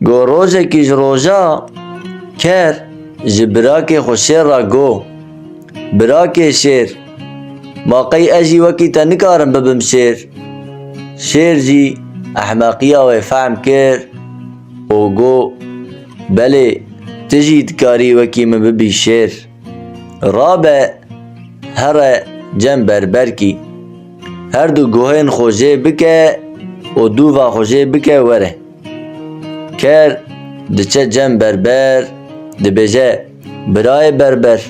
گو روژکی ج روژا کر ji birakê xwe şêr ra got. Birakê şêr, ma qey ez jî wekî te nikarim bibim şêr. Şêr jî ehmeqiya wê fehm kir û got belê tu jî dikarî wekî min bibî şêr. Rabe here cem berberkî, her du guhên xwe jê bike û dûva xwe jê bike were. Ker diçe cem berber dibêje birayê berber,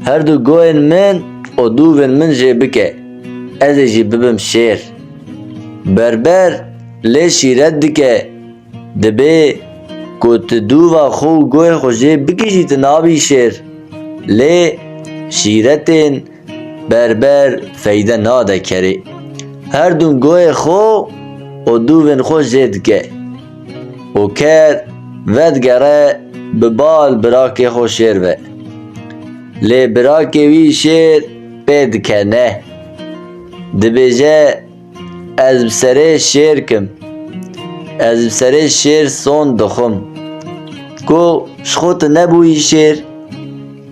her du guhên min û dûvên min jê bike, ez ê jî bibim şêr. Berber lê şîret dike, dibe ku tu dûva xwe û guhê xwe jê bikîjî tu nabî şêr. Lê şîretên berber feyde nade kerê, her du guhê xwe û dûvên xwe jê dike. û ker vedgere bi bal birakê xwe şêr ve. Lê birakê wî şêr pê dike ne, dibêje ez bi serê şêr kim, ez bi serê şêr son dixwim. Ku ji xwe tu nebûyî şêr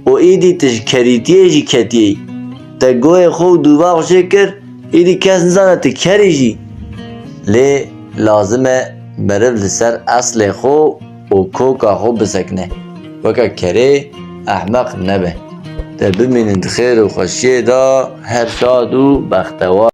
û êdî tu ji kerîtiyê jî ketiyî, te guhê xwe û dûva xwe jê kir, êdî kes nizane tu kerî jî. Lê lazim e meriv li ser eslê xwe û koka xwe bisekine, weke kerê ehmeq nebe. Te bimînin di xêr û xweşiyê de her şad û bextewar.